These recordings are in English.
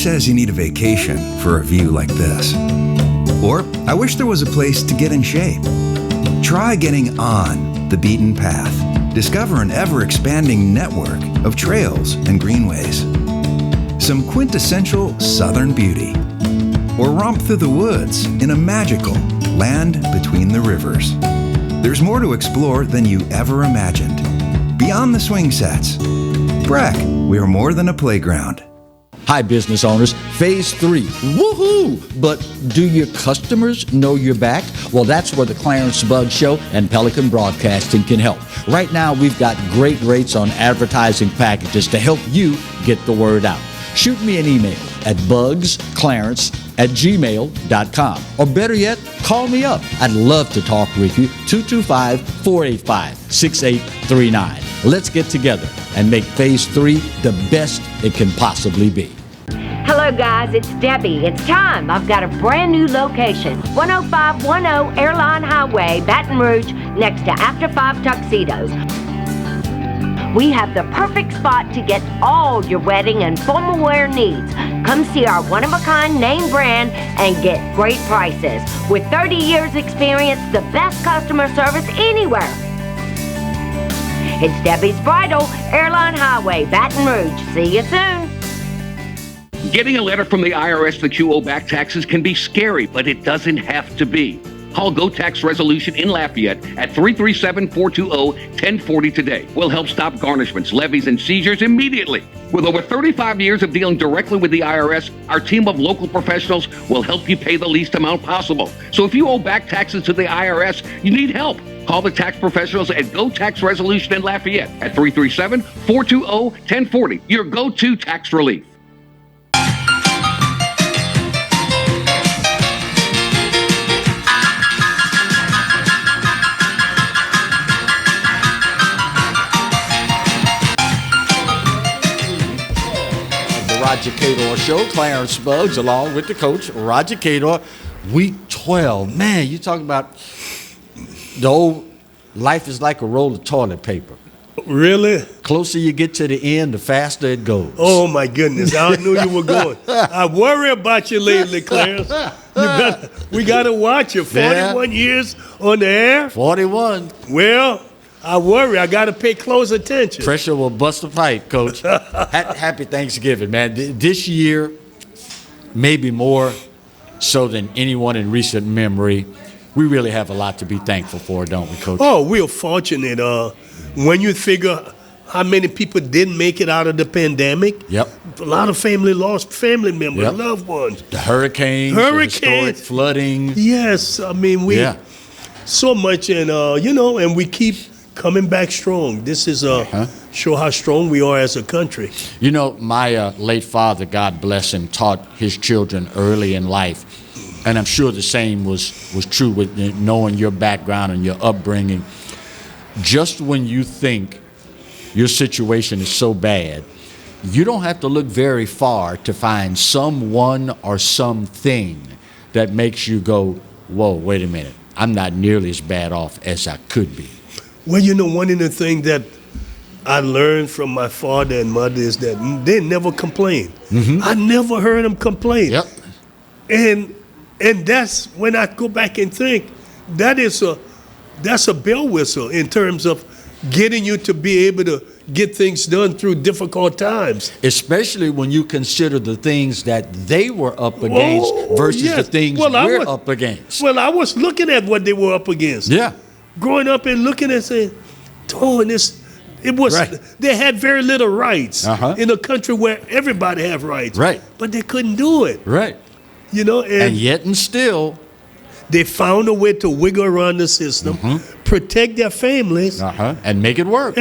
says you need a vacation for a view like this? Or, I wish there was a place to get in shape. Try getting on the beaten path. Discover an ever-expanding network of trails and greenways. Some quintessential southern beauty. Or romp through the woods in a magical land between the rivers. There's more to explore than you ever imagined. Beyond the swing sets. Breck, we are more than a playground. Hi, business owners. Phase 3. Woohoo! But do your customers know you're back? Well, that's where the Clarence Bugg Show and Pelican Broadcasting can help. Right now, we've got great rates on advertising packages to help you get the word out. Shoot me an email at bugsclarence@gmail.com. Or better yet, call me up. I'd love to talk with you. 225-485-6839. Let's get together and make Phase 3 the best it can possibly be. Hello guys, it's Debbie. It's time. I've got a brand new location. 10510 Airline Highway, Baton Rouge, next to After 5 Tuxedos. We have the perfect spot to get all your wedding and formal wear needs. Come see our one-of-a-kind name brand and get great prices. With 30 years experience, the best customer service anywhere. It's Debbie's Bridal, Airline Highway, Baton Rouge. See you soon. Getting a letter from the IRS that you owe back taxes can be scary, but it doesn't have to be. Call Go Tax Resolution in Lafayette at 337-420-1040 today. We'll help stop garnishments, levies, and seizures immediately. With over 35 years of dealing directly with the IRS, our team of local professionals will help you pay the least amount possible. So if you owe back taxes to the IRS, you need help. Call the tax professionals at Go Tax Resolution in Lafayette at 337-420-1040. Your go-to tax relief. Roger Cador Show, Clarence Buggs, along with the coach, Roger Cador. Week 12. Man, you talking about the old life is like a roll of toilet paper. Really? Closer you get to the end, the faster it goes. Oh, my goodness. I knew you were going. I worry about you lately, Clarence. We got to watch you. 41 years on the air? 41. Well, I worry. I got to pay close attention. Pressure will bust a pipe, Coach. Happy Thanksgiving, man. This year, maybe more so than anyone in recent memory, we really have a lot to be thankful for, don't we, Coach? Oh, we're fortunate. When you figure how many people didn't make it out of the pandemic, yep. A lot of family lost family members, yep. Loved ones. The hurricanes, the historic flooding. Yes, I mean, so much, and, and we keep coming back strong. This is show how strong we are as a country. You know, my late father, God bless him, taught his children early in life, and I'm sure the same was true with knowing your background and your upbringing. Just when you think your situation is so bad, you don't have to look very far to find someone or something that makes you go, whoa, wait a minute, I'm not nearly as bad off as I could be. Well, one of the things that I learned from my father and mother is that they never complained. Mm-hmm. I never heard them complain. Yep. And that's when I go back and think that's a bell whistle in terms of getting you to be able to get things done through difficult times. Especially when you consider the things that they were up against versus the things we're up against. Well, I was looking at what they were up against. Yeah. Growing up and looking and saying, they had very little rights in a country where everybody have rights. Right. But they couldn't do it. Right. And yet and still, they found a way to wiggle around the system, protect their families, and make it work.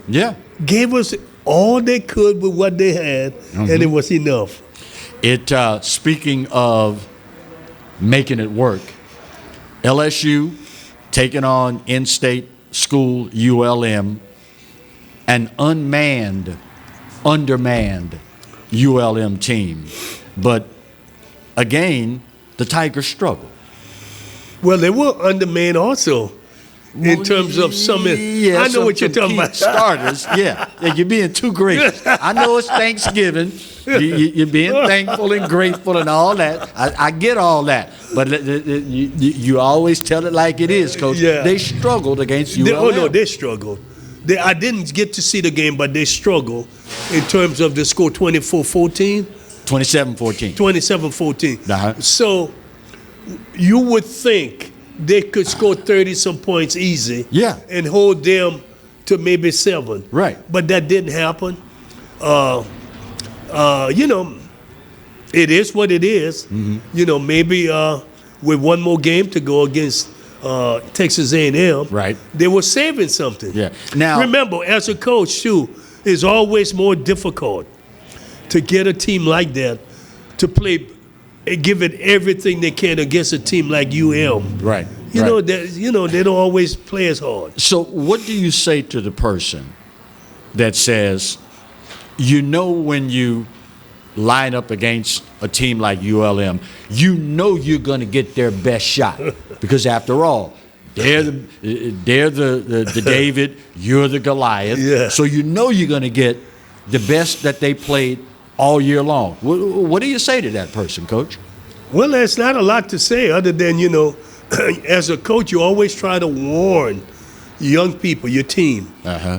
Yeah. Gave us all they could with what they had, and it was enough. Speaking of making it work, LSU taking on in-state school ULM, an undermanned ULM team. But again, the Tigers struggle. Well, they were undermanned also in terms of some. Yeah, I know what you're talking key about. Starters, yeah. You're being too gracious. I know it's Thanksgiving. You're being thankful and grateful and all that. I get all that. But you always tell it like it is, Coach. Yeah. They struggled against ULM. Oh, no, they struggled. I didn't get to see the game, but they struggled in terms of the score 24-14. 27-14. 27-14. Uh-huh. So you would think they could score 30-some points easy, Yeah. and hold them to maybe 7. Right. But that didn't happen. You know, it is what it is. Mm-hmm. You know, maybe with one more game to go against Texas A&M, Right. they were saving something. Yeah. Now, remember, as a coach too, it's always more difficult to get a team like that to play and give it everything they can against a team like UM. right. You right. know that they don't always play as hard. So what do you say to the person that says, when you line up against a team like ULM, you're going to get their best shot because after all, they're the David, you're the Goliath. Yeah. So you're going to get the best that they played all year long. What do you say to that person, Coach? Well, there's not a lot to say other than, as a coach, you always try to warn young people, your team,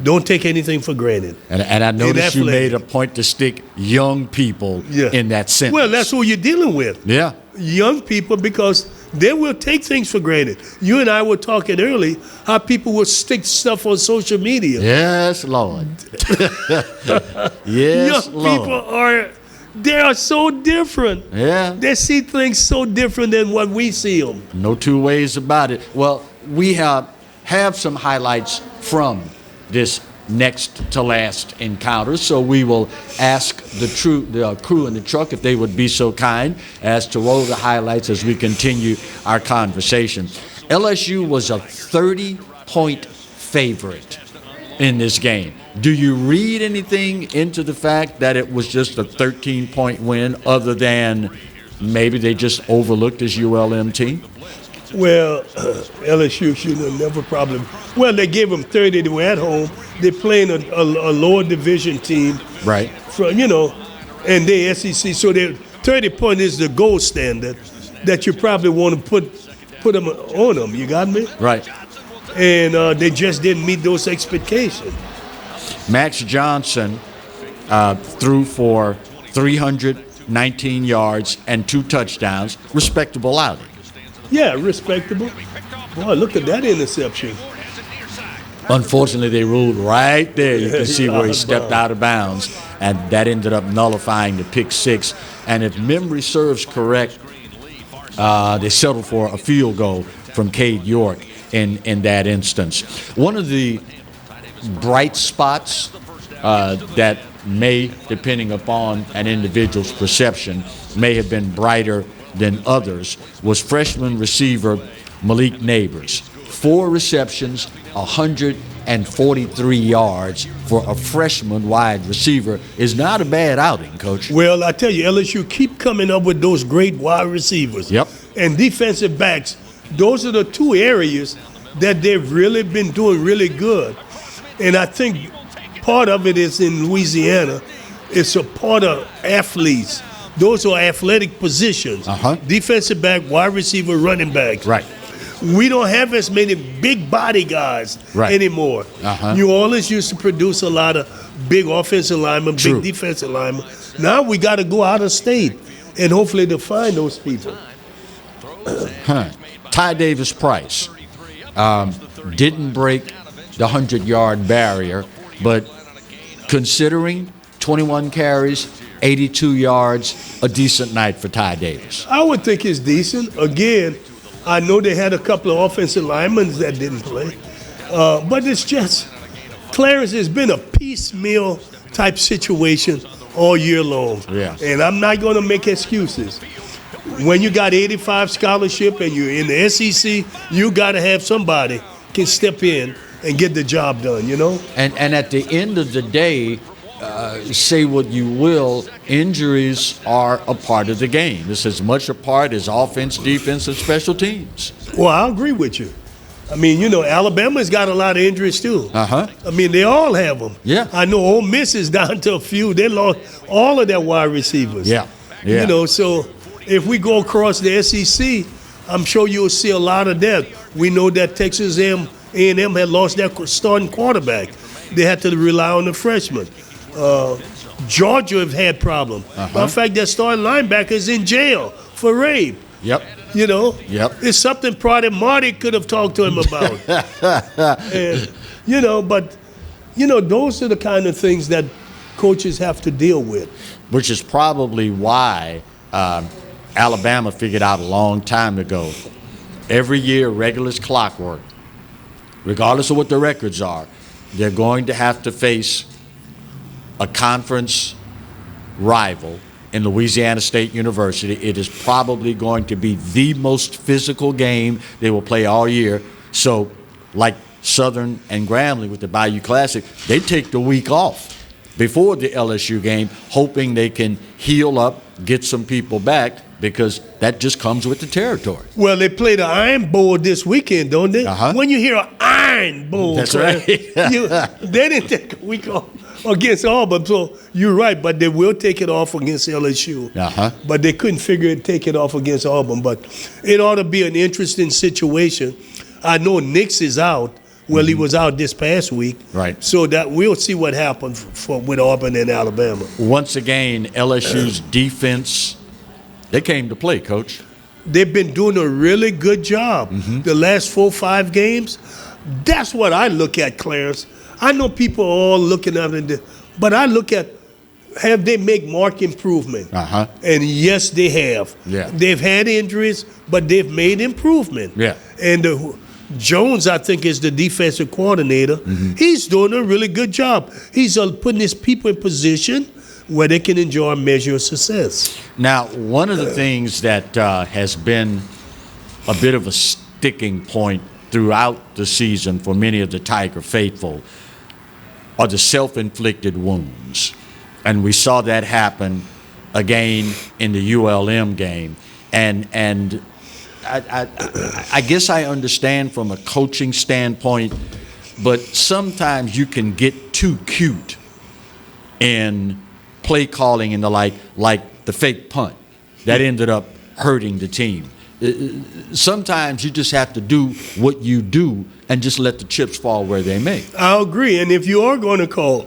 don't take anything for granted. And I noticed you athletic. made a point to stick young people in that sentence. Well, that's who you're dealing with. Yeah. Young people, because they will take things for granted. You and I were talking early how people will stick stuff on social media. Yes, Lord. Yes, Young Lord. people they are so different. Yeah. They see things so different than what we see them. No two ways about it. Well, we have some highlights from this next to last encounter, so we will ask the crew in the truck if they would be so kind as to roll the highlights as we continue our conversation. LSU was a 30-point favorite in this game. Do you read anything into the fact that it was just a 13-point win other than maybe they just overlooked this ULM team? Well, LSU should have never probably. Well, they gave them 30. They were at home. They're playing a lower division team. Right. And they SEC. So their 30 point is the gold standard that you probably want to put them on them. You got me? Right. And they just didn't meet those expectations. Max Johnson threw for 319 yards and 2 touchdowns. Respectable outing. Yeah, respectable. Boy, look at that interception. Unfortunately, they ruled right there. You can see where he stepped out of bounds, and that ended up nullifying the pick 6. And if memory serves correct, they settled for a field goal from Cade York in that instance. One of the bright spots that may, depending upon an individual's perception, may have been brighter than others was freshman receiver Malik Neighbors. 4 receptions, 143 yards for a freshman wide receiver is not a bad outing, Coach. Well, I tell you, LSU keep coming up with those great wide receivers. Yep. And defensive backs. Those are the 2 areas that they've really been doing really good. And I think part of it is in Louisiana. It's a part of athletes. Those are athletic positions. Defensive back, wide receiver, running backs. Right. We don't have as many big body guys anymore. New Orleans used to produce a lot of big offensive linemen, big defensive linemen. Now we got to go out of state and hopefully to find those people. Ty Davis Price didn't break the 100-yard barrier, but considering 21 carries, 82 yards, a decent night for Ty Davis. I would think it's decent. Again, I know they had a couple of offensive linemen that didn't play. But it's just, Clarence, has been a piecemeal type situation all year long. Yeah. And I'm not going to make excuses. When you got 85 scholarship and you're in the SEC, you got to have somebody can step in and get the job done, And at the end of the day, say what you will, injuries are a part of the game. It's as much a part as offense, defense, and special teams. Well, I agree with you. I mean, Alabama's got a lot of injuries too. Uh-huh. I mean, they all have them. Yeah. I know Ole Miss is down to a few. They lost all of their wide receivers. Yeah. Yeah. So if we go across the SEC, I'm sure you'll see a lot of that. We know that Texas A&M had lost their starting quarterback. They had to rely on the freshman. Georgia have had problems. Matter of fact, their starting linebacker is in jail for rape. Yep. Yep. It's something probably Marty could have talked to him about. And, those are the kind of things that coaches have to deal with. Which is probably why Alabama figured out a long time ago, every year, regular as clockwork, regardless of what the records are, they're going to have to face a conference rival in Louisiana State University. It is probably going to be the most physical game they will play all year. So, like Southern and Grambling with the Bayou Classic, they take the week off before the LSU game, hoping they can heal up, get some people back, because that just comes with the territory. Well, they play the Iron Bowl this weekend, don't they? Uh-huh. When you hear an Iron Bowl, That's right. they didn't take a week off against Auburn, so you're right, but they will take it off against LSU. Uh-huh. But they couldn't take it off against Auburn. But it ought to be an interesting situation. I know Nix is out. Well, he was out this past week. Right. So that we'll see what happens with Auburn and Alabama. Once again, LSU's defense, they came to play, Coach. They've been doing a really good job. The last 4 or 5 games, that's what I look at, Clarence. I know people are all looking at it, but I look at, have they make marked improvement? Uh-huh. And yes, they have. Yeah. They've had injuries, but they've made improvement. Yeah. And Jones, I think, is the defensive coordinator. He's doing a really good job. He's putting his people in position where they can enjoy a measure of success. Now, one of the things that has been a bit of a sticking point throughout the season for many of the Tiger faithful are the self-inflicted wounds. And we saw that happen again in the ULM game. And I guess I understand from a coaching standpoint, but sometimes you can get too cute in play calling and the like the fake punt that ended up hurting the team. Sometimes you just have to do what you do and just let the chips fall where they may. I agree. And if you are going to call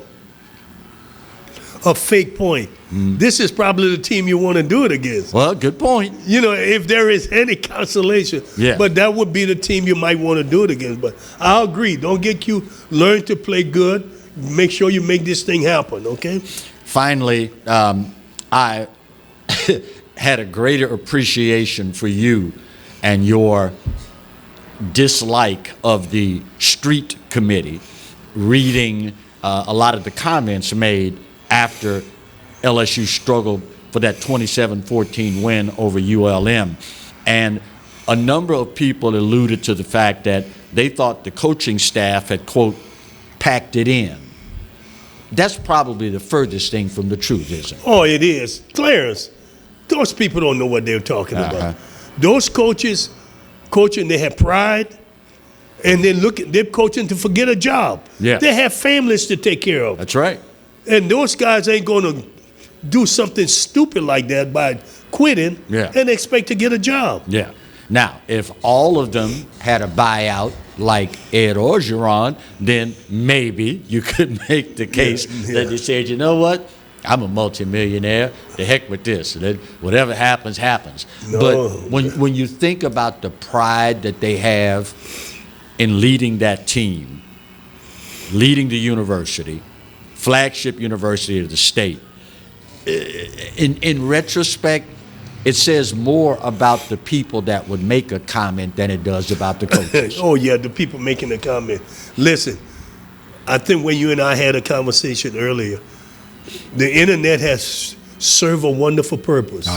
a fake point, this is probably the team you want to do it against. Well, good point. If there is any consolation. Yeah. But that would be the team you might want to do it against. But I agree. Don't get cute. Learn to play good. Make sure you make this thing happen, okay? Finally, I had a greater appreciation for you and your dislike of the street committee reading a lot of the comments made after LSU struggled for that 27-14 win over ULM. And a number of people alluded to the fact that they thought the coaching staff had, quote, packed it in. That's probably the furthest thing from the truth, isn't it? Oh, it is. Clarence, those people don't know what they're talking about. Those coaches coaching, they have pride, and they're coaching to forget a job. Yeah. They have families to take care of. That's right. And those guys ain't going to do something stupid like that by quitting and expect to get a job. Yeah. Now, if all of them had a buyout like Ed Orgeron, then maybe you could make the case that they said, you know what, I'm a multimillionaire, the heck with this. Whatever happens, happens. No. But when you think about the pride that they have in leading that team, leading the university, flagship university of the state, in retrospect, it says more about the people that would make a comment than it does about the coaches. Oh, yeah, the people making the comment. Listen, I think when you and I had a conversation earlier, the internet has served a wonderful purpose.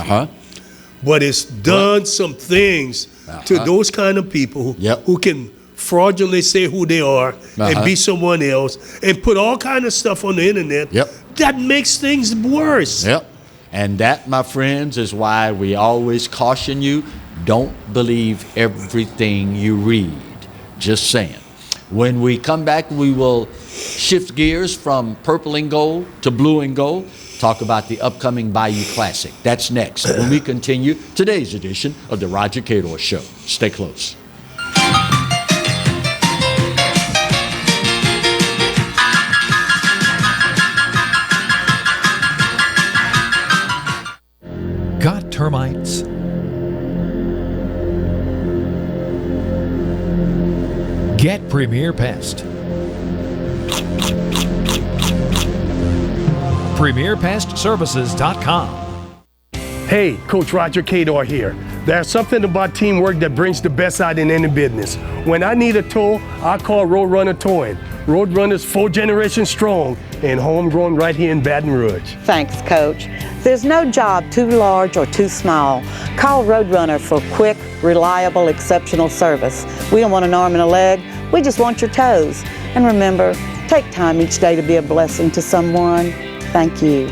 But it's done some things to those kind of people who can fraudulently say who they are and be someone else and put all kind of stuff on the internet that makes things worse. And that, my friends, is why we always caution you, don't believe everything you read. Just saying. When we come back, we will shift gears from purple and gold to blue and gold, talk about the upcoming Bayou Classic. That's next when we continue today's edition of the Roger Cador Show. Stay close. Got termites? Get Premier Pest. PremierPestServices.com. Hey, Coach Roger Cador here. There's something about teamwork that brings the best out in any business. When I need a tow, I call Roadrunner Towing. Roadrunner's 4 generations strong and homegrown right here in Baton Rouge. Thanks, Coach. There's no job too large or too small. Call Roadrunner for quick, reliable, exceptional service. We don't want an arm and a leg. We just want your toes. And remember, take time each day to be a blessing to someone. Thank you.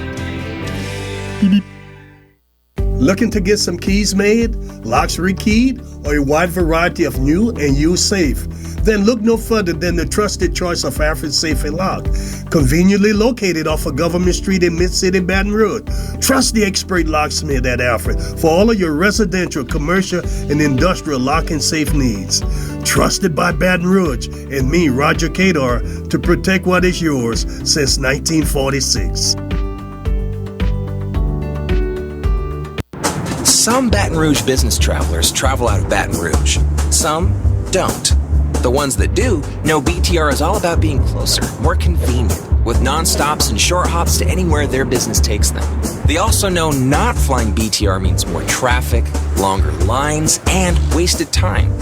Looking to get some keys made, locks rekeyed, or a wide variety of new and used safe? Then look no further than the trusted choice of Alfred Safe and Lock. Conveniently located off of Government Street in Mid-City, Baton Rouge. Trust the expert locksmith at Alfred for all of your residential, commercial, and industrial lock and safe needs. Trusted by Baton Rouge and me, Roger Cador, to protect what is yours since 1946. Some Baton Rouge business travelers travel out of Baton Rouge. Some don't. The ones that do know BTR is all about being closer, more convenient, with non-stops and short hops to anywhere their business takes them. They also know not flying BTR means more traffic, longer lines, and wasted time.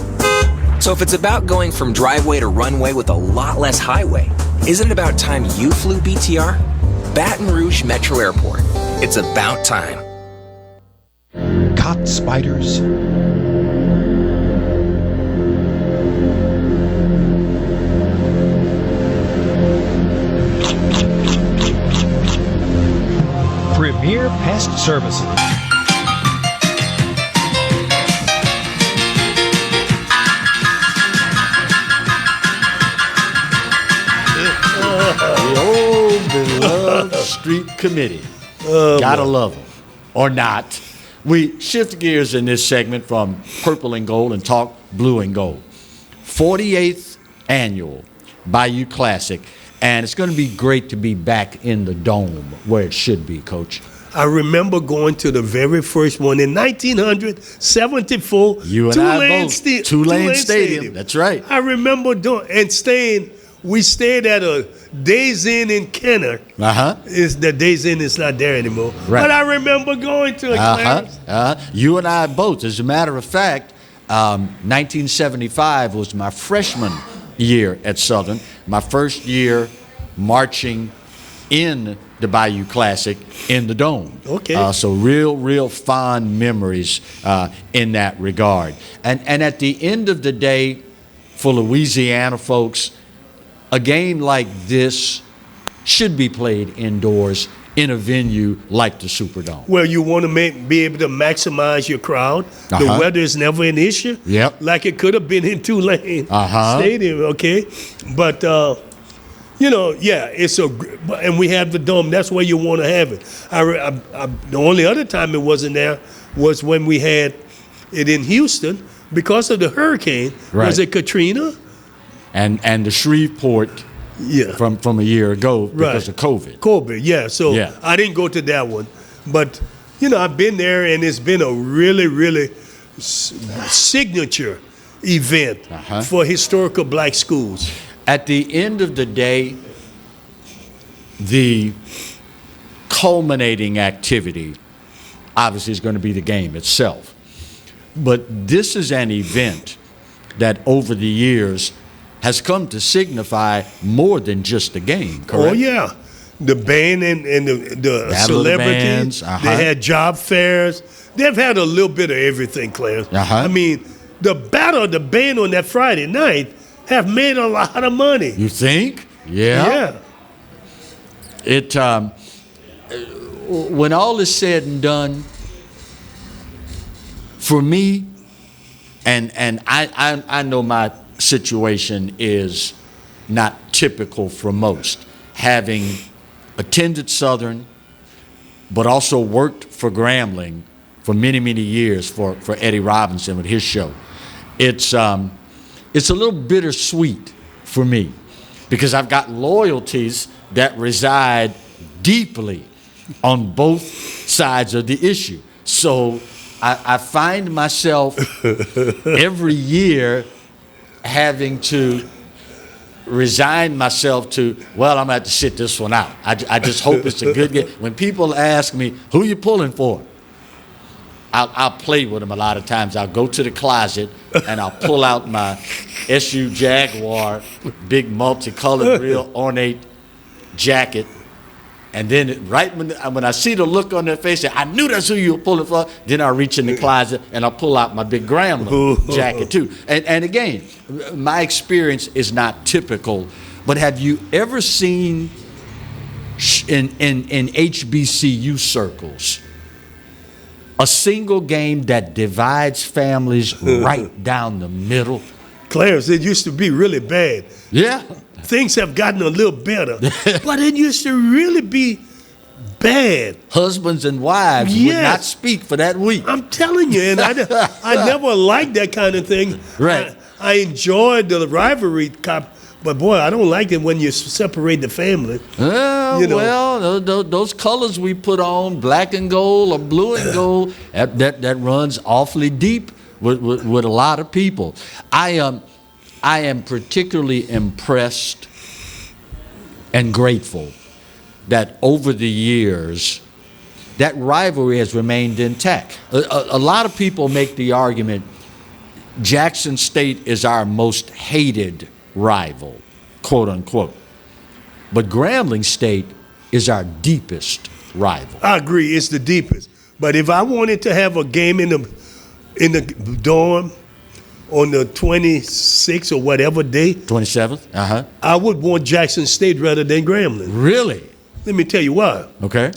So if it's about going from driveway to runway with a lot less highway, isn't it about time you flew BTR? Baton Rouge Metro Airport. It's about time. Caught spiders? Premier Pest Services. The old beloved street committee. Gotta love them. Or not. We shift gears in this segment from purple and gold and talk blue and gold. 48th annual Bayou Classic. And it's going to be great to be back in the dome where it should be, Coach. I remember going to the very first one in 1974. You and I both. Tulane Stadium. That's right. I remember staying. We stayed at a Days Inn in Kenner. The Days Inn is not there anymore. Right. But I remember going to it, Clarence. You and I both. As a matter of fact, 1975 was my freshman year at Southern. My first year marching in the Bayou Classic in the Dome. Okay. So real fond memories in that regard. And at the end of the day, for Louisiana folks, a game like this should be played indoors in a venue like the Superdome. Well, you want to be able to maximize your crowd. The weather is never an issue. Yep. Like it could have been in Tulane Stadium, okay? But, it's and we have the Dome. That's where you want to have it. The only other time it wasn't there was when we had it in Houston because of the hurricane. Right. Was it Katrina? And the Shreveport from a year ago because of COVID. Yeah. So I didn't go to that one. But, I've been there, and it's been a really signature event for historical black schools. At the end of the day, the culminating activity obviously is going to be the game itself. But this is an event that over the years has come to signify more than just a game, correct? Oh, yeah. The band and the celebrities. They had job fairs. They've had a little bit of everything, Clarence. I mean, the battle of the band on that Friday night have made a lot of money. You think? Yeah. It when all is said and done, for me, and I know my situation is not typical for most. Having attended Southern, but also worked for Grambling for many, many years for Eddie Robinson with his show. It's a little bittersweet for me because I've got loyalties that reside deeply on both sides of the issue. So I find myself every year having to resign myself to, well, I'm going to have to sit this one out. I just hope it's a good game. When people ask me, who you pulling for? I'll play with them a lot of times. I'll go to the closet and I'll pull out my SU Jaguar, big multicolored, real ornate jacket. And then right when I see the look on their face, I knew that's who you were pulling for. Then I reach in the closet and I pull out my big Grambling jacket too. And again, my experience is not typical, but have you ever seen in HBCU circles a single game that divides families right down the middle? Clarence, it used to be really bad. Yeah. Things have gotten a little better, but it used to really be bad. Husbands and wives would not speak for that week. I'm telling you, and I never liked that kind of thing. Right. I enjoyed the rivalry, but boy, I don't like it when you separate the family. Well, those colors we put on, black and gold or blue and gold, that runs awfully deep with a lot of people. I am particularly impressed and grateful that over the years, that rivalry has remained intact. A lot of people make the argument Jackson State is our most hated rival, quote unquote. But Grambling State is our deepest rival. I agree, it's the deepest. But if I wanted to have a game in the dorm on the 26th or whatever day, 27th, I would want Jackson State rather than Grambling. Really? Let me tell you why. Okay.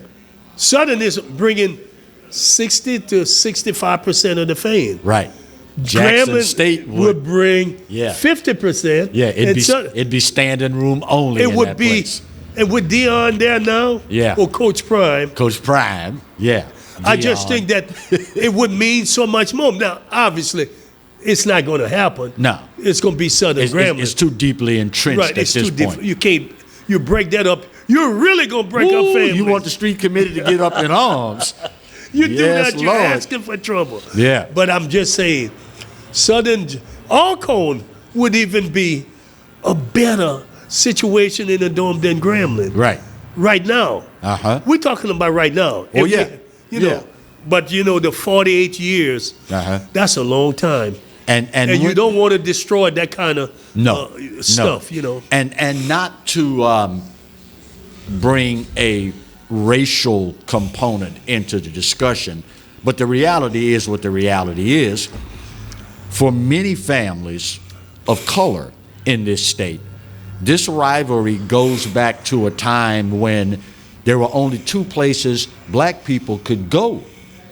Southern is bringing 60 to 65% of the fan. Right. Jackson Grambling State would bring 50%. Yeah, it'd be standing room only. It in would that be, place. and with Dion there now, or Coach Prime. Coach Prime, yeah. I just think that it would mean so much more. Now, obviously, it's not going to happen. No, it's going to be Southern Grambling. It's too deeply entrenched right, at it's this too point. Deep. You can't. You break that up. You're really going to break up families. You want the street committee to get up in arms? You do Yes, that, you're Lord. asking for trouble. Yeah. But I'm just saying, Southern Alcorn would even be a better situation in the dorm than Grambling. Right. Right now. We're talking about right now. Oh, If yeah. You know, but you know, the 48 years, that's a long time. And you don't want to destroy that kind of stuff, no. you know. And not to bring a racial component into the discussion, but the reality is what the reality is. For many families of color in this state, this rivalry goes back to a time when there were only two places black people could go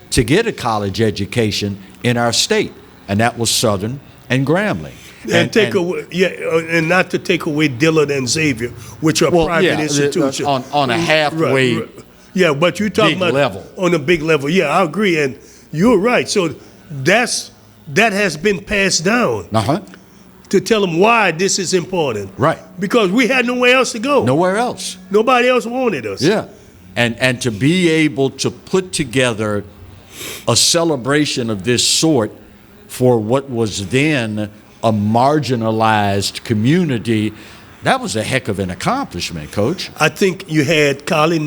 to get a college education in our state, and that was Southern and Grambling. And not to take away Dillard and Xavier, which are private institutions. On a halfway right. Yeah, but you're talking about level. On a big level. Yeah, I agree, and you're right. So that has been passed down to tell them why this is important. Right. Because we had nowhere else to go. Nowhere else. Nobody else wanted us. Yeah. And to be able to put together a celebration of this sort for what was then a marginalized community, that was a heck of an accomplishment, Coach. I think you had Collis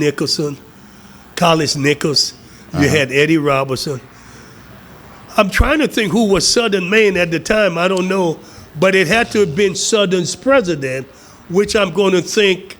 Nichols, you had Eddie Robertson. I'm trying to think who was Southern Maine at the time. I don't know. But it had to have been Southern's president, which I'm going to think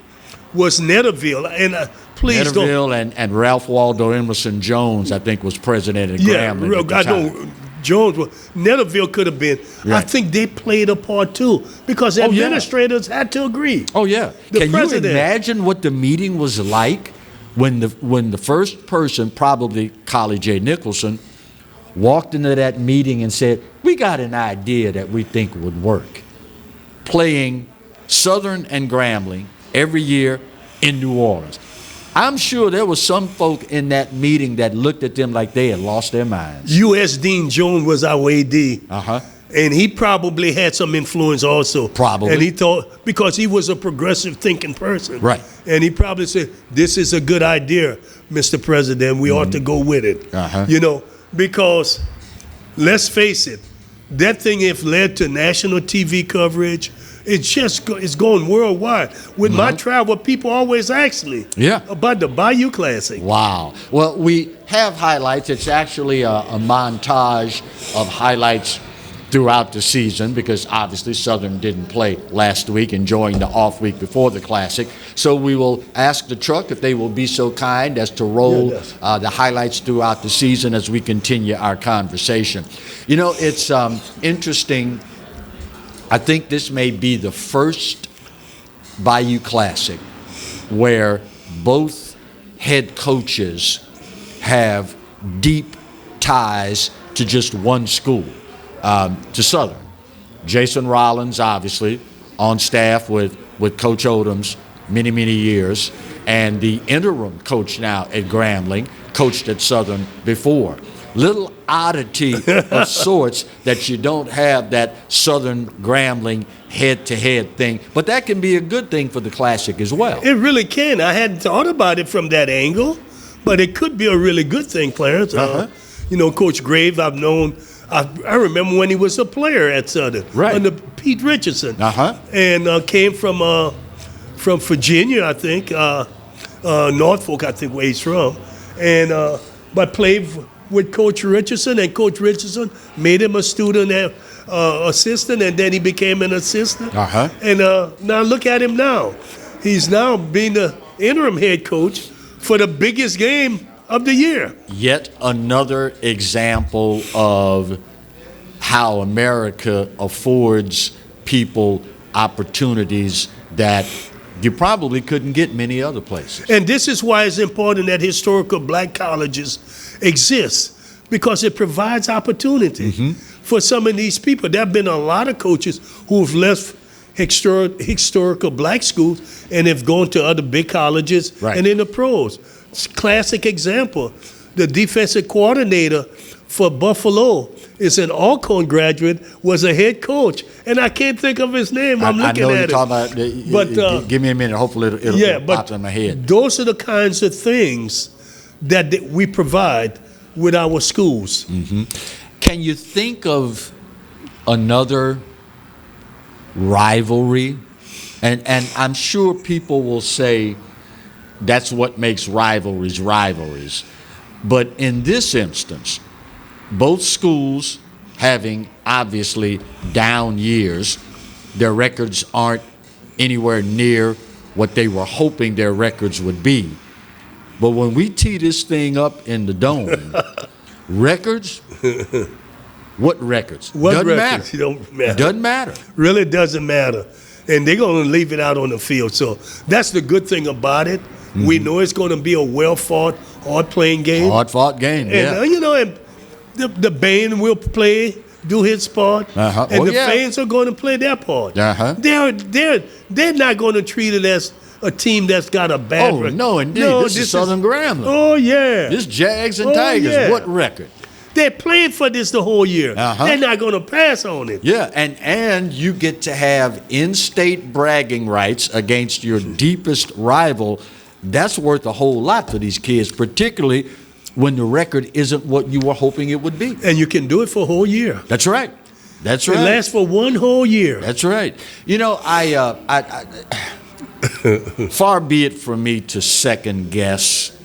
was Netterville. And please Netterville don't. and Ralph Waldo Emerson Jones, I think, was president of Grambling at the time. know Jones was. Netterville could have been. Right. I think they played a part too because administrators had to agree. Oh yeah. Can you imagine what the meeting was like when the first person, probably Collie J. Nicholson, walked into that meeting and said, "We got an idea that we think would work." playing Southern and Grambling every year in New Orleans. I'm sure there was some folk in that meeting that looked at them like they had lost their minds. U.S. Dean Jones was our AD. Uh-huh. And he probably had some influence also. Probably. And he thought, because he was a progressive thinking person. Right. And he probably said, this is a good idea, Mr. President. We ought to go with it. Uh-huh. You know, because let's face it, that thing have led to national TV coverage. It's going worldwide. With my travel, people always ask me about the Bayou Classic. Wow. Well, we have highlights. It's actually a montage of highlights throughout the season, because obviously Southern didn't play last week, enjoying the off week before the Classic. So we will ask the truck if they will be so kind as to roll the highlights throughout the season as we continue our conversation. You know, it's interesting. I think this may be the first Bayou Classic where both head coaches have deep ties to just one school. To Southern. Jason Rollins, obviously, on staff with Coach Odoms many, many years, and the interim coach now at Grambling, coached at Southern before. Little oddity of sorts that you don't have that Southern Grambling head-to-head thing, but that can be a good thing for the Classic as well. It really can. I hadn't thought about it from that angle, but it could be a really good thing, Clarence. You know, Coach Graves, I've known. I remember when he was a player at Southern, under Pete Richardson, and came from Virginia, I think, Norfolk, I think, where he's from, and but played with Coach Richardson, and Coach Richardson made him a student assistant, and then he became an assistant. And now look at him now; he's now being the interim head coach for the biggest game of the year. Yet another example of how America affords people opportunities that you probably couldn't get many other places. And this is why it's important that historical black colleges exist, because it provides opportunity for some of these people. There have been a lot of coaches who have left historical black schools and have gone to other big colleges and in the pros. Classic example, the defensive coordinator for Buffalo is an Alcorn graduate, was a head coach, and I can't think of his name. I'm looking I know at you're talking it. about, but give me a minute. Hopefully it'll pop in my head. Those are the kinds of things that we provide with our schools. Can you think of another rivalry? And I'm sure people will say, that's what makes rivalries rivalries. But in this instance, both schools having obviously down years, their records aren't anywhere near what they were hoping their records would be. But when we tee this thing up in the Dome, records? What records? What doesn't records? matter. Don't matter. Doesn't matter. Really doesn't matter. And they're going to leave it out on the field. So that's the good thing about it. We know it's going to be a well-fought, hard-playing game. Hard-fought game, and, you know, and the band will do his part, and the fans are going to play their part. They're not going to treat it as a team that's got a bad record. No, indeed. This is Southern Grambling. Oh, yeah. This Jags and Tigers. Yeah. What record? They're playing for this the whole year. They're not going to pass on it. Yeah, and you get to have in-state bragging rights against your deepest rival. That's worth a whole lot for these kids, particularly when the record isn't what you were hoping it would be. And you can do it for a whole year. That's right. That's right. It lasts for one whole year. That's right. You know, I far be it from me to second guess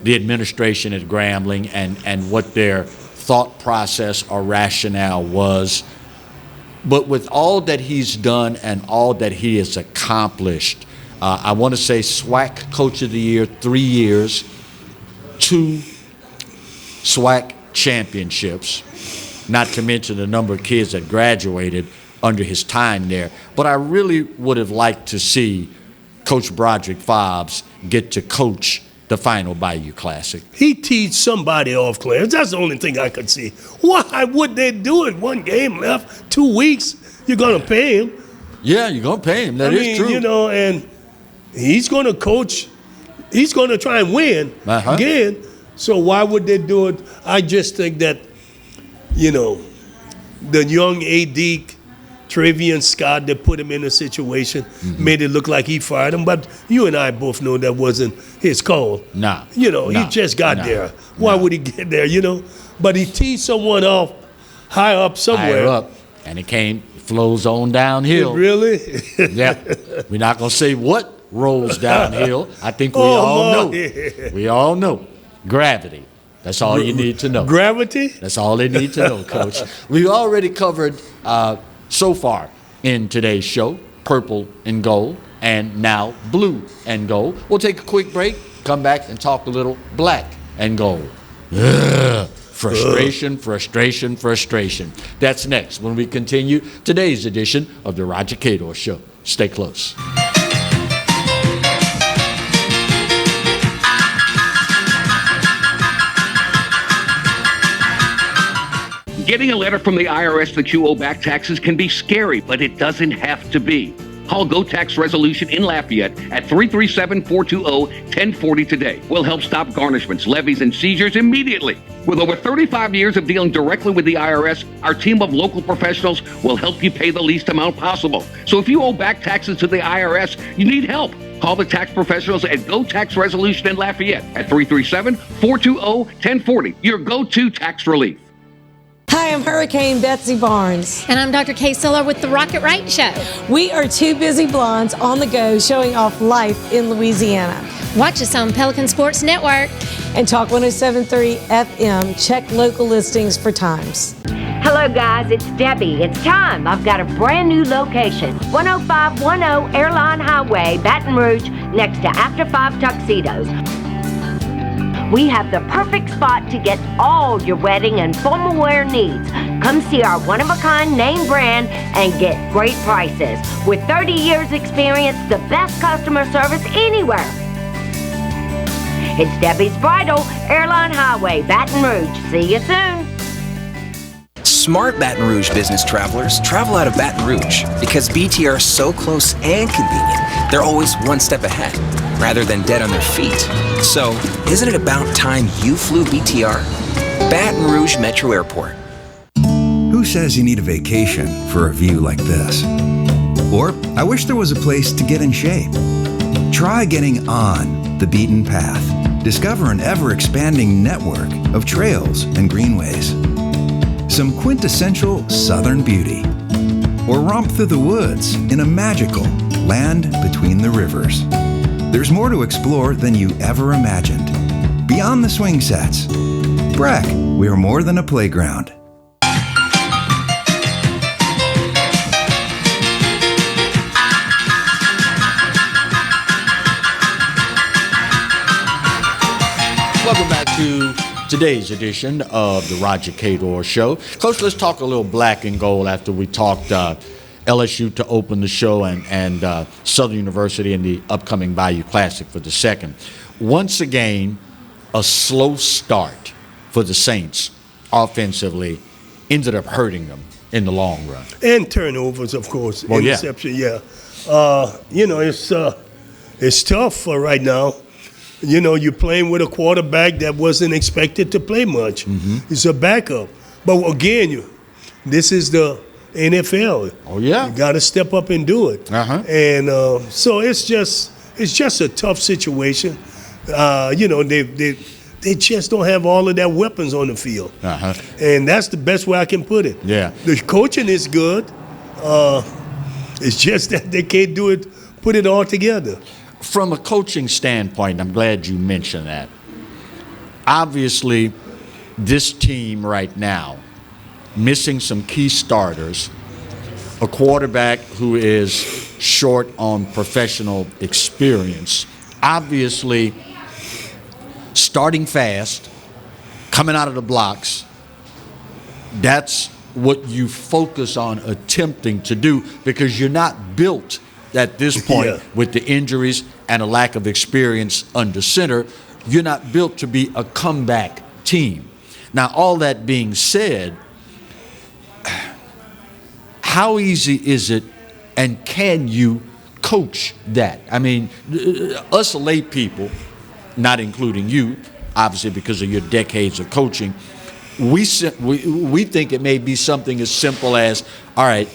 the administration at Grambling and what their thought process or rationale was. But with all that he's done and all that he has accomplished, I want to say SWAC Coach of the Year 3 years, 2 SWAC championships, not to mention the number of kids that graduated under his time there. But I really would have liked to see Coach Broderick Fobbs get to coach the final Bayou Classic. He teed somebody off, Clarence. That's the only thing I could see. Why would they do it? 1 game left, 2 weeks, you're going to pay him. Yeah, you're going to pay him. That is true. You know, and he's going to coach. He's going to try and win again. So why would they do it? I just think that, you know, the young AD, Travian Scott, that put him in a situation, made it look like he fired him. But you and I both know that wasn't his call. Nah. You know, he just got there. Why would he get there, you know? But he teed someone off high up somewhere. Higher up, and it flows on downhill. Really? Yeah. We're not going to say what rolls downhill. I think we all know. We all know. Gravity. That's all you need to know. Gravity? That's all they need to know, Coach. We've already covered so far in today's show, purple and gold, and now blue and gold. We'll take a quick break, come back and talk a little black and gold. Ugh. Frustration, frustration, frustration. That's next when we continue today's edition of the Roger Cador Show. Stay close. Getting a letter from the IRS that you owe back taxes can be scary, but it doesn't have to be. Call Go Tax Resolution in Lafayette at 337-420-1040 today. We'll help stop garnishments, levies, and seizures immediately. With over 35 years of dealing directly with the IRS, our team of local professionals will help you pay the least amount possible. So if you owe back taxes to the IRS, you need help. Call the tax professionals at Go Tax Resolution in Lafayette at 337-420-1040. Your go-to tax relief. Hi, I'm Hurricane Betsy Barnes. And I'm Dr. Kay Siller with The Rocket Right Show. We are two busy blondes on the go showing off life in Louisiana. Watch us on Pelican Sports Network. And Talk 107.3 FM. Check local listings for times. Hello guys, it's Debbie. It's time. I've got a brand new location. 10510 Airline Highway, Baton Rouge, next to After 5 Tuxedos. We have the perfect spot to get all your wedding and formal wear needs. Come see our one-of-a-kind name brand and get great prices. With 30 years experience, the best customer service anywhere. It's Debbie's Bridal, Airline Highway, Baton Rouge. See you soon. Smart Baton Rouge business travelers travel out of Baton Rouge because BTR is so close and convenient. They're always one step ahead, rather than dead on their feet. So, isn't it about time you flew BTR? Baton Rouge Metro Airport. Who says you need a vacation for a view like this? Or, I wish there was a place to get in shape. Try getting on the beaten path. Discover an ever-expanding network of trails and greenways. Some quintessential southern beauty. Or romp through the woods in a magical land between the rivers. There's more to explore than you ever imagined. Beyond the swing sets. Breck, we are more than a playground. Welcome back to today's edition of the Roger Cador Show. Coach, let's talk a little black and gold after we talked LSU to open the show and Southern University in the upcoming Bayou Classic for the second. Once again, a slow start for the Saints offensively ended up hurting them in the long run. And turnovers, of course. Well, interception, yeah. You know, it's tough for right now. You know, you're playing with a quarterback that wasn't expected to play much. Mm-hmm. It's a backup. But again, this is the NFL. Oh, yeah. You got to step up and do it. Uh-huh. And so it's just a tough situation. You know, they just don't have all of their weapons on the field. Uh-huh. And that's the best way I can put it. Yeah. The coaching is good. It's just that they can't put it all together. From a coaching standpoint, I'm glad you mentioned that. Obviously, this team right now, missing some key starters, a quarterback who is short on professional experience, obviously starting fast, coming out of the blocks, that's what you focus on attempting to do because you're not built at this point with the injuries and a lack of experience under center. You're not built to be a comeback team. Now, all that being said, how easy is it And can you coach that? I mean, us lay people, not including you, obviously because of your decades of coaching, we think it may be something as simple as, all right,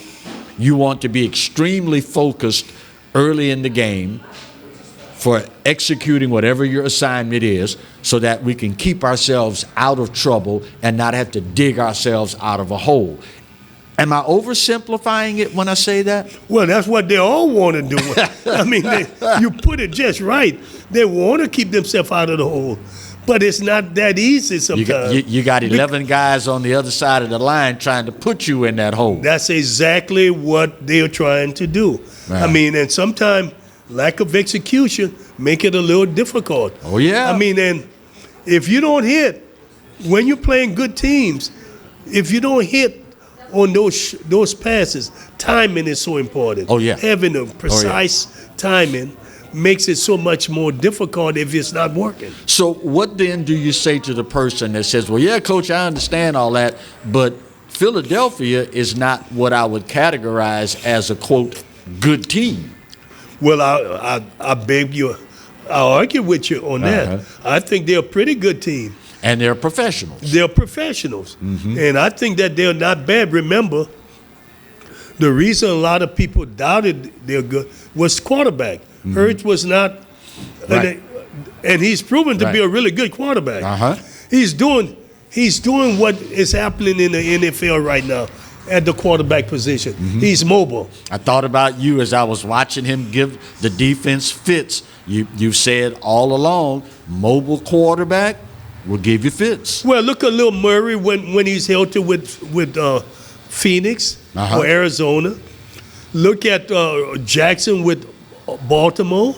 you want to be extremely focused early in the game for executing whatever your assignment is so that we can keep ourselves out of trouble and not have to dig ourselves out of a hole. Am I oversimplifying it when I say that? Well, that's what they all want to do. I mean, you put it just right. They want to keep themselves out of the hole. But it's not that easy sometimes. You got 11 guys on the other side of the line trying to put you in that hole. That's exactly what they're trying to do. Right. I mean, and sometimes lack of execution make it a little difficult. Oh, yeah. I mean, and if you don't hit, when you're playing good teams, if you don't hit on those passes, timing is so important. Oh, yeah. Having a precise timing makes it so much more difficult if it's not working. So what then do you say to the person that says, well, yeah, Coach, I understand all that, but Philadelphia is not what I would categorize as a, quote, good team? Well, I beg you, I'll argue with you on that. I think they're a pretty good team. And they're professionals. They're professionals. Mm-hmm. And I think that they're not bad. Remember, the reason a lot of people doubted they're good was quarterback. Mm-hmm. Hurts was not, right. and he's proven to be a really good quarterback. He's doing what is happening in the NFL right now at the quarterback position. Mm-hmm. He's mobile. I thought about you as I was watching him give the defense fits. You said all along, mobile quarterback will give you fits. Well, look at Lil Murray when he's healthy with Phoenix or Arizona. Look at Jackson with Baltimore.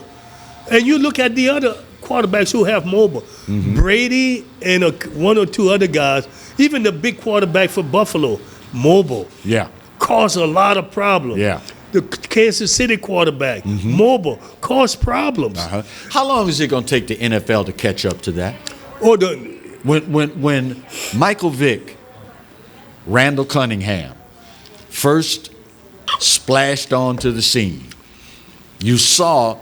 And you look at the other quarterbacks who have mobile. Mm-hmm. Brady and one or two other guys, even the big quarterback for Buffalo, mobile. Yeah. Cause a lot of problems. Yeah. The Kansas City quarterback, mobile, cause problems. How long is it going to take the NFL to catch up to that? Or when Michael Vick, Randall Cunningham, first splashed onto the scene, you saw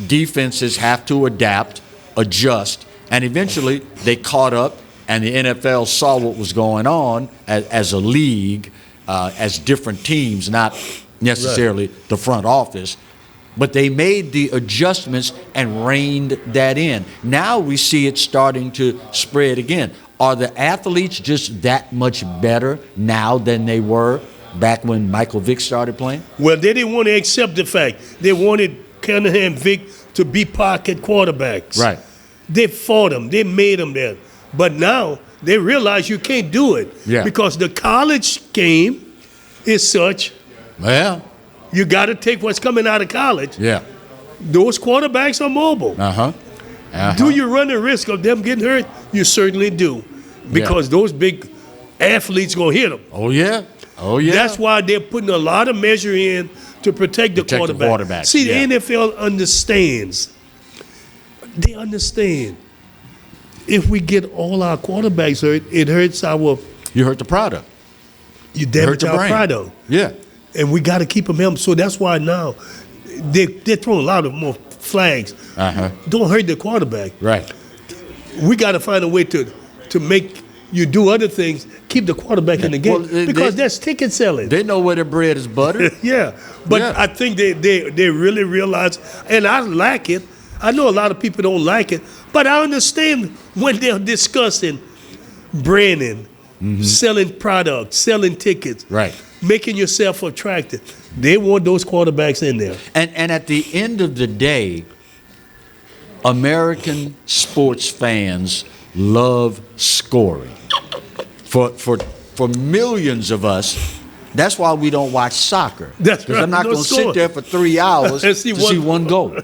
defenses have to adapt, adjust, and eventually they caught up, and the NFL saw what was going on as a league, as different teams, not necessarily the front office. But they made the adjustments and reined that in. Now we see it starting to spread again. Are the athletes just that much better now than they were back when Michael Vick started playing? Well, they didn't want to accept the fact. They wanted Cunningham, Vick to be pocket quarterbacks. Right. They fought them. They made them there. But now they realize you can't do it. Yeah. Because the college game is such. Well, you got to take what's coming out of college. Yeah. Those quarterbacks are mobile. Do you run the risk of them getting hurt? You certainly do. Because those big athletes going to hit them. Oh, yeah. Oh, yeah. That's why they're putting a lot of measure in to protect the quarterback. See, the NFL understands. They understand. If we get all our quarterbacks hurt, it hurts our... You hurt the product. You damage our product. Yeah. And we got to keep them healthy. So that's why now they're throwing a lot of more flags. Don't hurt the quarterback. Right. We got to find a way to make you do other things, keep the quarterback in the game. Well, because that's ticket selling. They know where the bread is buttered. But I think they really realize, and I like it. I know a lot of people don't like it, but I understand when they're discussing branding, selling products, selling tickets. Right. Making yourself attractive. They want those quarterbacks in there. And at the end of the day, American sports fans love scoring. For millions of us, that's why we don't watch soccer. That's right. I'm not going to sit there for 3 hours to see one goal.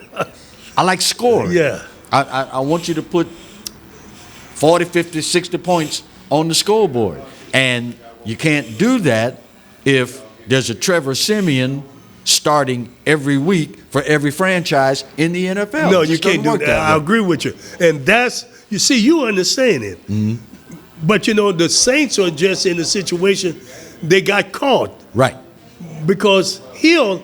I like scoring. Yeah. I want you to put 40, 50, 60 points on the scoreboard. And you can't do that if there's a Trevor Siemian starting every week for every franchise in the NFL. No, you can't do that. I agree with you. And that's, you see, you understand it. But, you know, the Saints are just in a situation, they got caught. Right. Because Hill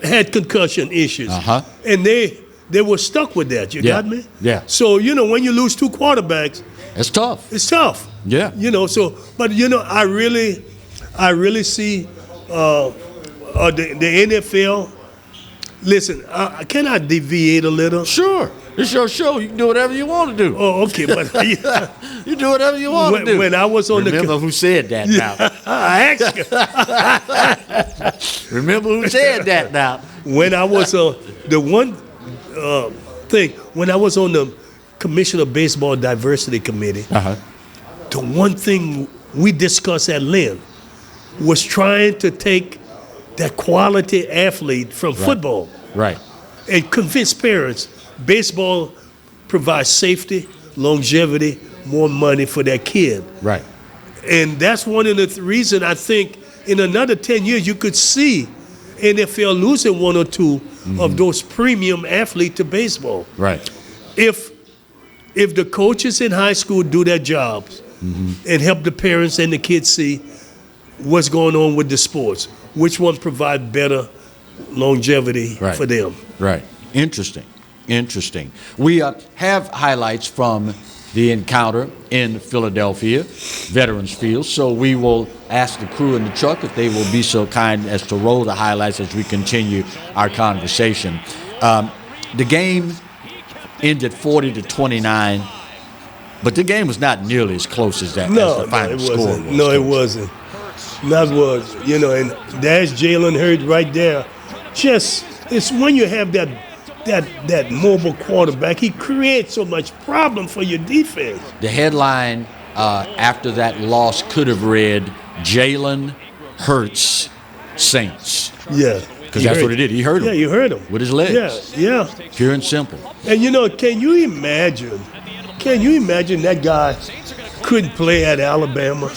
had concussion issues. Uh-huh. And they were stuck with that. You got me? Yeah. So, when you lose 2 quarterbacks, It's tough. it's tough. Yeah. But I really see the NFL. Listen, can I deviate a little? Sure. It's your show. You can do whatever you want to do. Oh, okay, but You do whatever you want to do. when I was on Remember who said that now. I asked you. Remember who said that now. When I was the one thing when I was on the Commissioner of Baseball Diversity Committee, the one thing we discussed at length was trying to take that quality athlete from football, Right. and convince parents baseball provides safety, longevity, more money for their kid. Right. And that's one of the reasons I think in another 10 years you could see NFL losing 1 or 2 of those premium athletes to baseball. Right. If the coaches in high school do their jobs and help the parents and the kids see what's going on with the sports, which one provide better longevity for them. Right. Interesting. We have highlights from the encounter in Philadelphia, Veterans Field, so we will ask the crew in the truck if they will be so kind as to roll the highlights as we continue our conversation. The game ended 40-29, but the game was not nearly as close as that. as the final score was. No, it wasn't. That was, and there's Jalen Hurts right there. It's when you have that mobile quarterback, he creates so much problem for your defense. The headline after that loss could have read, Jalen Hurts Saints. Yeah. Because that's what it did. He hurt him. Yeah, you hurt him. With his legs. Yeah. Pure and simple. And can you imagine that guy couldn't play at Alabama?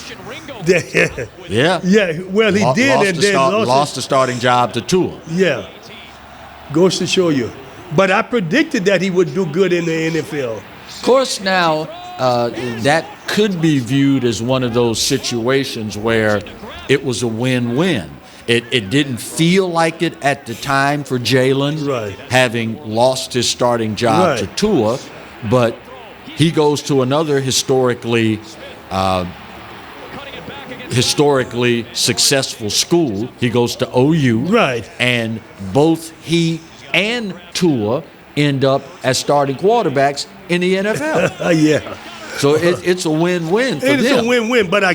Yeah. Yeah, well, he did, and then lost the starting job to Tua. Yeah. Goes to show you. But I predicted that he would do good in the NFL. Of course, now, that could be viewed as one of those situations where it was a win-win. It didn't feel like it at the time for Jalen, having lost his starting job to Tua, but he goes to another historically successful school. He goes to OU. Right. And both he and Tua end up as starting quarterbacks in the NFL. Yeah. So it's a win-win for them. It's a win-win, but I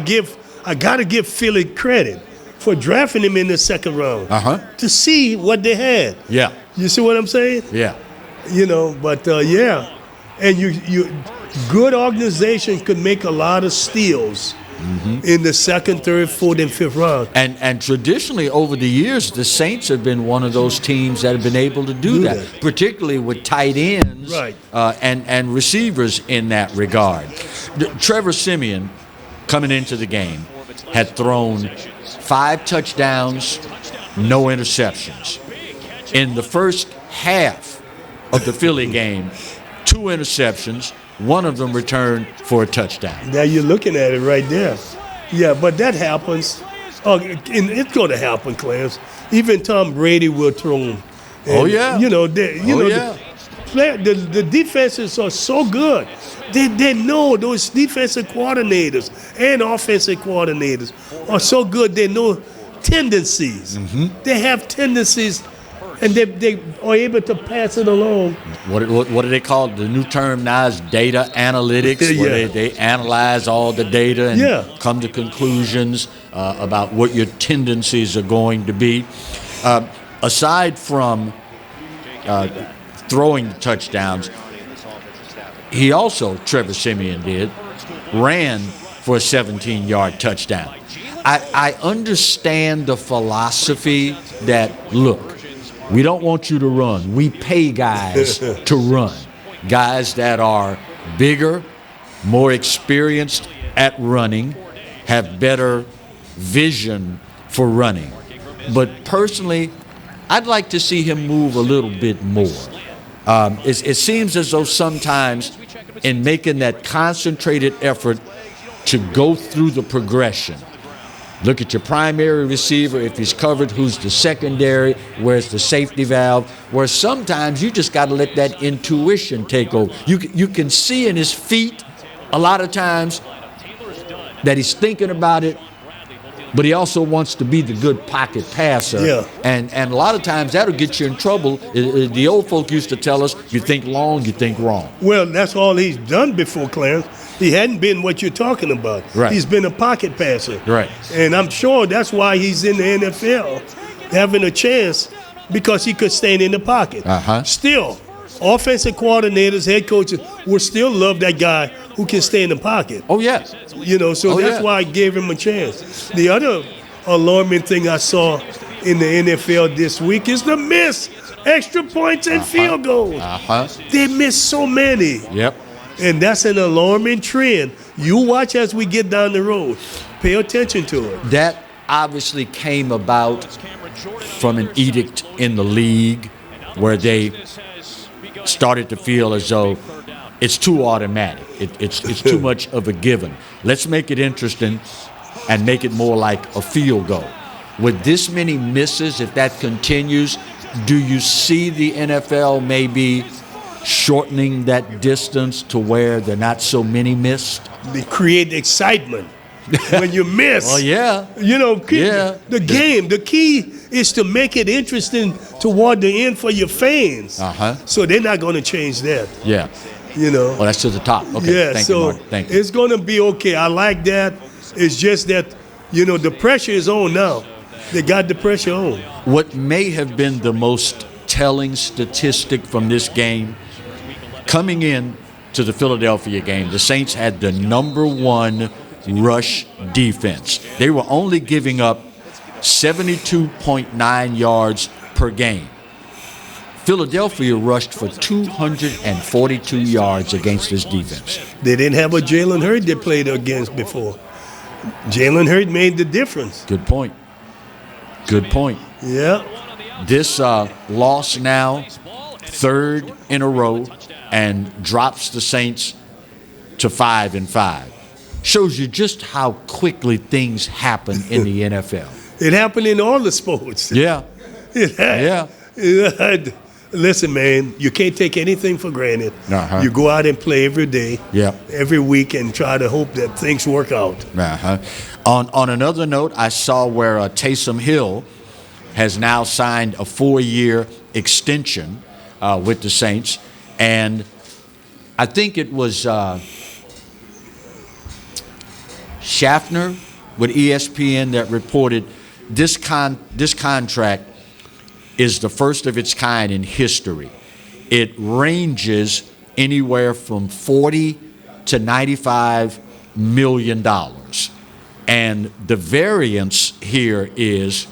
got to give Philly credit for drafting him in the second round to see what they had. Yeah. You see what I'm saying? Yeah. Yeah. And you good organization could make a lot of steals in the second, third, fourth, and fifth round. And traditionally over the years, the Saints have been one of those teams that have been able to do that, particularly with tight ends and receivers in that regard. Trevor Siemian, coming into the game, had thrown 5 touchdowns, no interceptions. In the first half of the Philly game, 2 interceptions, one of them returned for a touchdown. Now you're looking at it right there. Yeah, but that happens. And it's going to happen, Clarence. Even Tom Brady will throw them. And, the defenses are so good. They know those defensive coordinators and offensive coordinators are so good. They know tendencies. They have tendencies, and they are able to pass it along. What do they call it? The new term now is data analytics, where they analyze all the data and come to conclusions about what your tendencies are going to be. Aside from throwing touchdowns, he also, Trevor Siemian did, ran for a 17-yard touchdown. I understand the philosophy that, look, we don't want you to run. We pay guys to run. Guys that are bigger, more experienced at running, have better vision for running. But personally, I'd like to see him move a little bit more. It seems as though sometimes in making that concentrated effort to go through the progression, Look at your primary receiver. If he's covered, who's the secondary? Where's the safety valve? Where sometimes you just got to let that intuition take over. You can see in his feet a lot of times that he's thinking about it, but he also wants to be the good pocket passer. Yeah. And a lot of times that'll get you in trouble. The old folk used to tell us, you think long, you think wrong. Well, that's all he's done before, Clarence. He hadn't been what you're talking about. Right. He's been a pocket passer. Right. And I'm sure that's why he's in the NFL, having a chance, because he could stand in the pocket. Uh-huh. Still, offensive coordinators, head coaches will still love that guy who can stay in the pocket. Oh, yeah. You know, so that's why I gave him a chance. The other alarming thing I saw in the NFL this week is the miss extra points and field goals. They missed so many. Yep. And that's an alarming trend. You watch as we get down the road. Pay attention to it. That obviously came about from an edict in the league where they started to feel as though it's too automatic. It's too much of a given. Let's make it interesting and make it more like a field goal. With this many misses, if that continues, do you see the NFL maybe shortening that distance to where there are not so many missed? They create excitement when you miss. Oh, yeah. You know, Yeah. the game, the key is to make it interesting toward the end for your fans. So they're not going to change that. Yeah. You know. Oh, that's to the top. Okay. Yeah, Thank so you, Marty. Thank you. it's going to be okay. I like that. It's just that, you know, the pressure is on now. They got the pressure on. What may have been the most telling statistic from this game, coming in to the Philadelphia game, the Saints had the #1 rush defense. They were only giving up 72.9 yards per game. Philadelphia rushed for 242 yards against this defense. They didn't have a Jalen Hurts they played against before. Jalen Hurts made the difference. Good point. Good point. Yeah. This loss now, third in a row, and drops the Saints to 5-5. Shows you just how quickly things happen in the NFL. It happened in all the sports. Yeah. Yeah. Listen, man, you can't take anything for granted. Uh-huh. You go out and play every day, Yeah. every week, and try to hope that things work out. Uh-huh. On another note, I saw where Taysom Hill has now signed a 4-year extension with the Saints, and I think it was Schaffner with ESPN that reported this contract is the first of its kind in history. It ranges anywhere from $40 to $95 million. And the variance here is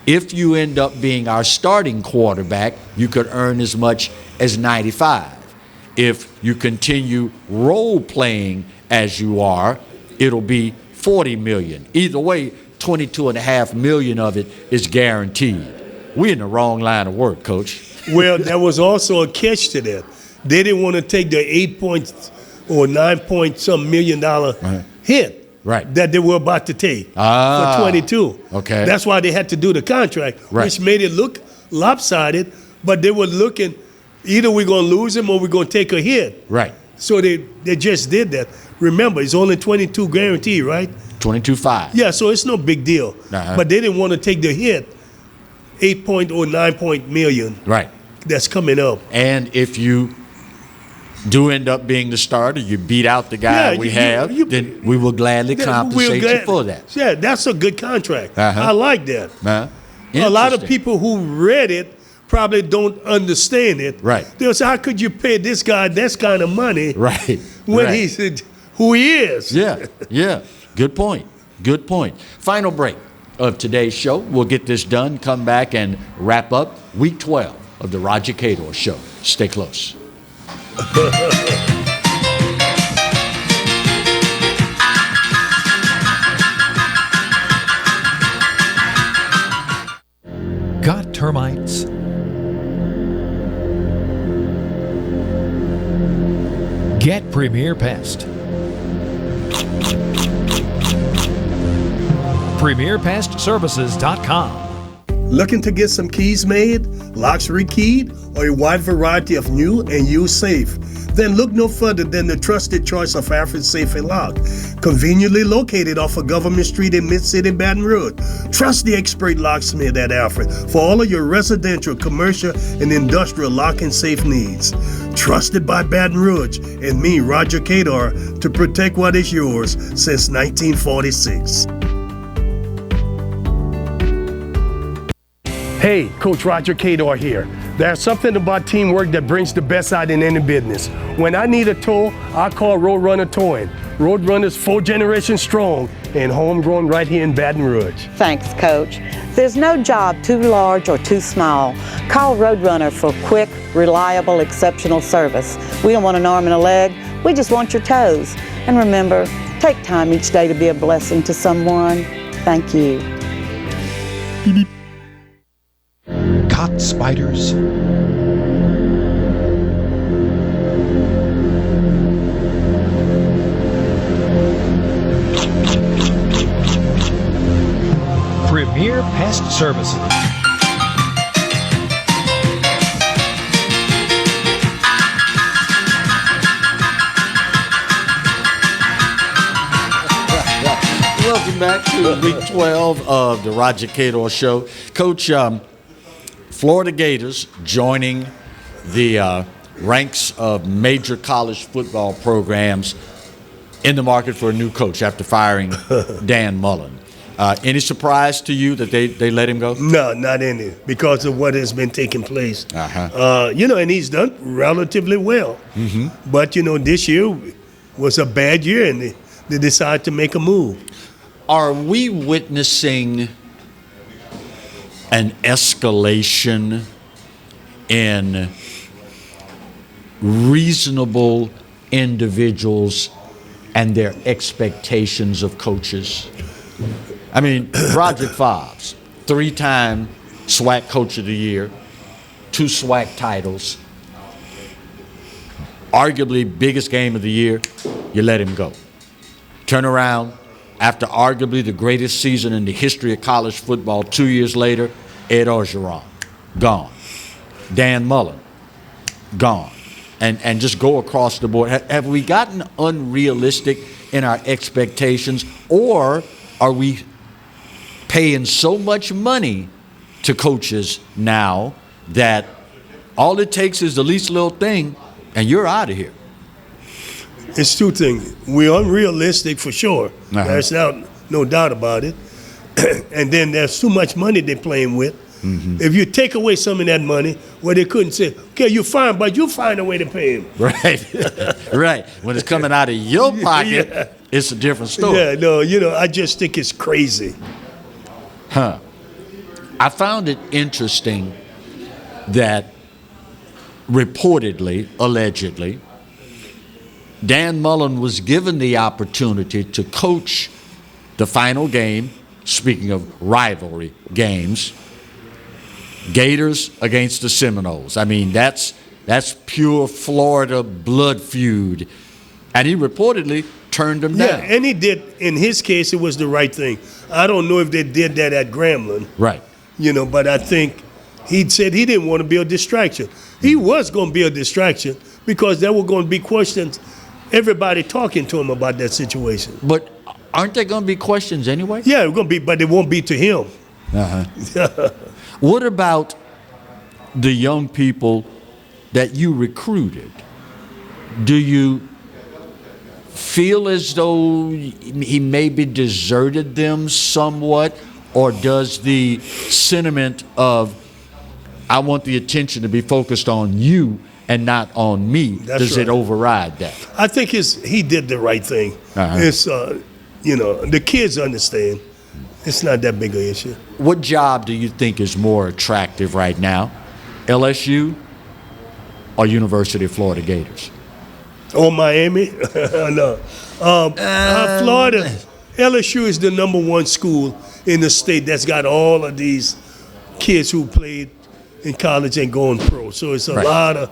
if you end up being our starting quarterback, you could earn as much as 95. If you continue role playing as you are, it'll be 40 million. Either way, 22.5 million of it is guaranteed. We're in the wrong line of work, Coach. Well, there was also a catch to that. They didn't want to take the 8 point or 9 point some million dollar hit that they were about to take for 22. Okay. That's why they had to do the contract, Right. which made it look lopsided, but they were looking, either we're going to lose him or we're going to take a hit. Right. So they just did that. Remember, it's only 22 guaranteed, right? 22.5. Yeah, so it's no big deal. Uh-huh. But they didn't want to take the hit, 8 point or 9 point million. Right. That's coming up. And if you do end up being the starter, you beat out the guy then we will gladly compensate you for that. Yeah, that's a good contract. Uh-huh. I like that. A lot of people who read it probably don't understand it. Right. They'll say, how could you pay this guy this kind of money Right. when Right. he's who he is? Yeah, yeah. Good point. Good point. Final break of today's show. We'll get this done, come back, and wrap up week 12 of the Roger Cador Show. Stay close. Got termites? Get Premier Pest. PremierPestServices.com. Looking to get some keys made, locks rekeyed, or a wide variety of new and used safe? Then look no further than the trusted choice of Alfred Safe and Lock, conveniently located off of Government Street in Mid-City, Baton Rouge. Trust the expert locksmith at Alfred for all of your residential, commercial, and industrial lock and safe needs. Trusted by Baton Rouge and me, Roger Cador, to protect what is yours since 1946. Hey, Coach Roger Cador here. There's something about teamwork that brings the best out in any business. When I need a tow, I call Roadrunner Towing. Roadrunner's 4 generations strong and homegrown right here in Baton Rouge. Thanks, Coach. There's no job too large or too small. Call Roadrunner for quick, reliable, exceptional service. We don't want an arm and a leg. We just want your toes. And remember, take time each day to be a blessing to someone. Thank you. Caught spiders? Premier Pest Services. Welcome back to week 12 of the Roger Cador Show. Coach, Florida Gators joining the ranks of major college football programs in the market for a new coach after firing Dan Mullen. Any surprise to you that they let him go? No, not any, because of what has been taking place. And he's done relatively well. Mm-hmm. But, this year was a bad year, and they decided to make a move. Are we witnessing an escalation in reasonable individuals and their expectations of coaches? I mean, Broderick Fobbs, 3-time SWAC Coach of the Year, 2 SWAC titles, arguably biggest game of the year, you let him go. Turn around, after arguably the greatest season in the history of college football, 2 years later, Ed Orgeron, gone. Dan Mullen, gone. And just go across the board. Have we gotten unrealistic in our expectations, or are we paying so much money to coaches now that all it takes is the least little thing and you're out of here? It's 2 things. We're unrealistic for sure. There's no doubt about it. And then there's too much money they're playing with. Mm-hmm. If you take away some of that money, well, they couldn't say, okay, you're fine, but you find a way to pay him. Right. Right. When it's coming out of your pocket, it's a different story. Yeah, no, I just think it's crazy. I found it interesting that reportedly, allegedly, Dan Mullen was given the opportunity to coach the final game, speaking of rivalry games, Gators against the Seminoles. I mean, that's pure Florida blood feud. And he reportedly turned them down. Yeah, and he did. In his case, it was the right thing. I don't know if they did that at Grambling. Right. But I think he said he didn't want to be a distraction. He was going to be a distraction because there were going to be questions, everybody talking to him about that situation. But aren't there going to be questions anyway? Yeah, it's going to be, but it won't be to him. What about the young people that you recruited? Do you feel as though he maybe deserted them somewhat, or does the sentiment of I want the attention to be focused on you and not on me, does it override that? I think he did the right thing. It's the kids understand. It's not that big an issue. What job do you think is more attractive right now, LSU or University of Florida Gators? Or Miami? No. Florida, LSU is the number 1 school in the state that's got all of these kids who played in college and going pro. So it's a lot of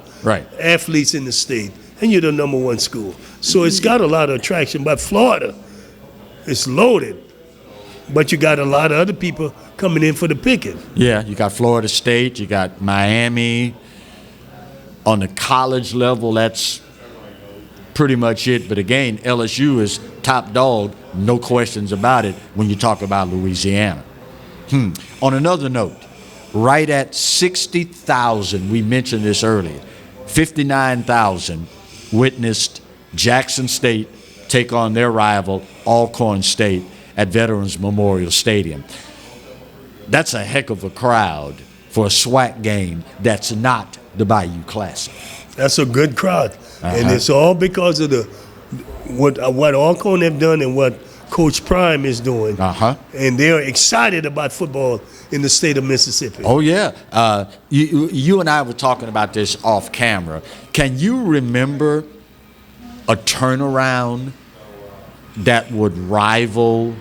athletes in the state. And you're the number 1 school. So it's got a lot of attraction. But Florida is loaded. but you got a lot of other people coming in for the picking. Yeah, you got Florida State, you got Miami. On the college level, that's pretty much it. But again, LSU is top dog, no questions about it when you talk about Louisiana. On another note, right at 60,000, we mentioned this earlier, 59,000 witnessed Jackson State take on their rival, Alcorn State, at Veterans Memorial Stadium. That's a heck of a crowd for a SWAC game that's not the Bayou Classic. That's a good crowd. And it's all because of what Alcorn have done and what Coach Prime is doing. And they're excited about football in the state of Mississippi. Oh, yeah. You and I were talking about this off camera. Can you remember a turnaround that would rival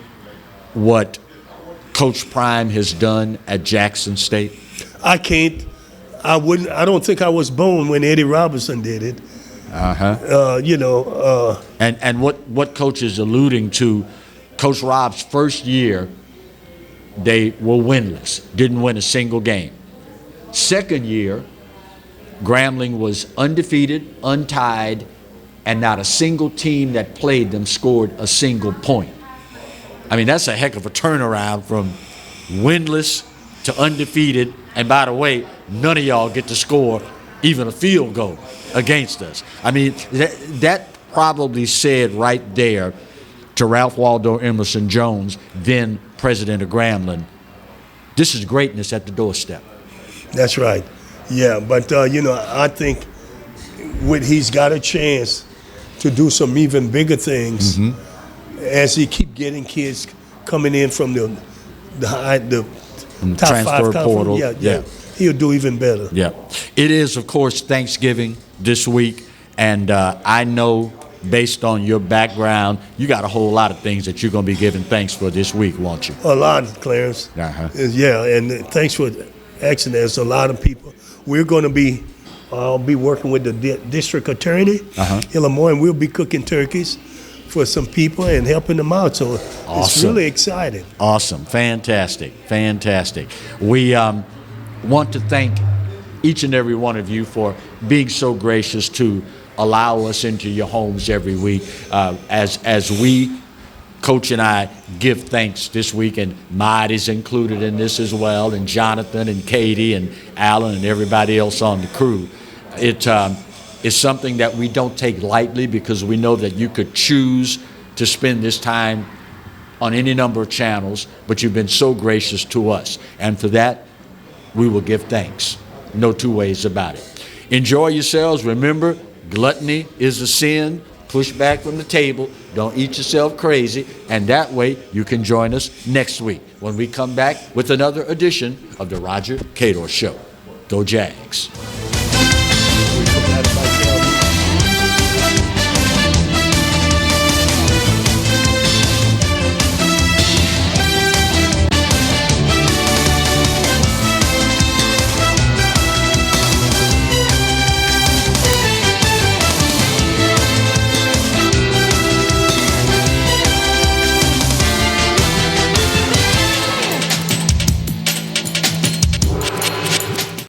what Coach Prime has done at Jackson State? I can't. I wouldn't. I don't think I was born when Eddie Robinson did it. And what Coach is alluding to, Coach Rob's first year, they were winless, didn't win a single game. Second year, Grambling was undefeated, untied, and not a single team that played them scored a single point. I mean, that's a heck of a turnaround from winless to undefeated. And by the way, none of y'all get to score even a field goal against us. I mean, that probably said right there to Ralph Waldo Emerson Jones, then president of Grambling, this is greatness at the doorstep. That's right. Yeah, but, I think he's got a chance to do some even bigger things as he keep getting kids coming in from the top transfer 5 portal. Yeah. He'll do even better. Yeah. It is, of course, Thanksgiving this week, and I know based on your background, you got a whole lot of things that you're going to be giving thanks for this week, won't you? A lot, Clarence. Yeah, and thanks for asking. There's a lot of people. We're going to be, I'll be working with the district attorney, Illinois, and we'll be cooking turkeys for some people and helping them out. So It's really exciting. Awesome. Fantastic. We want to thank each and every one of you for being so gracious to allow us into your homes every week. As we, Coach and I, give thanks this week, and Maud is included in this as well, and Jonathan and Katie and Alan and everybody else on the crew. It is something that we don't take lightly, because we know that you could choose to spend this time on any number of channels, but you've been so gracious to us. And for that, we will give thanks. No two ways about it. Enjoy yourselves. Remember, gluttony is a sin. Push back from the table. Don't eat yourself crazy. And that way, you can join us next week when we come back with another edition of the Roger Cador Show. Go Jags.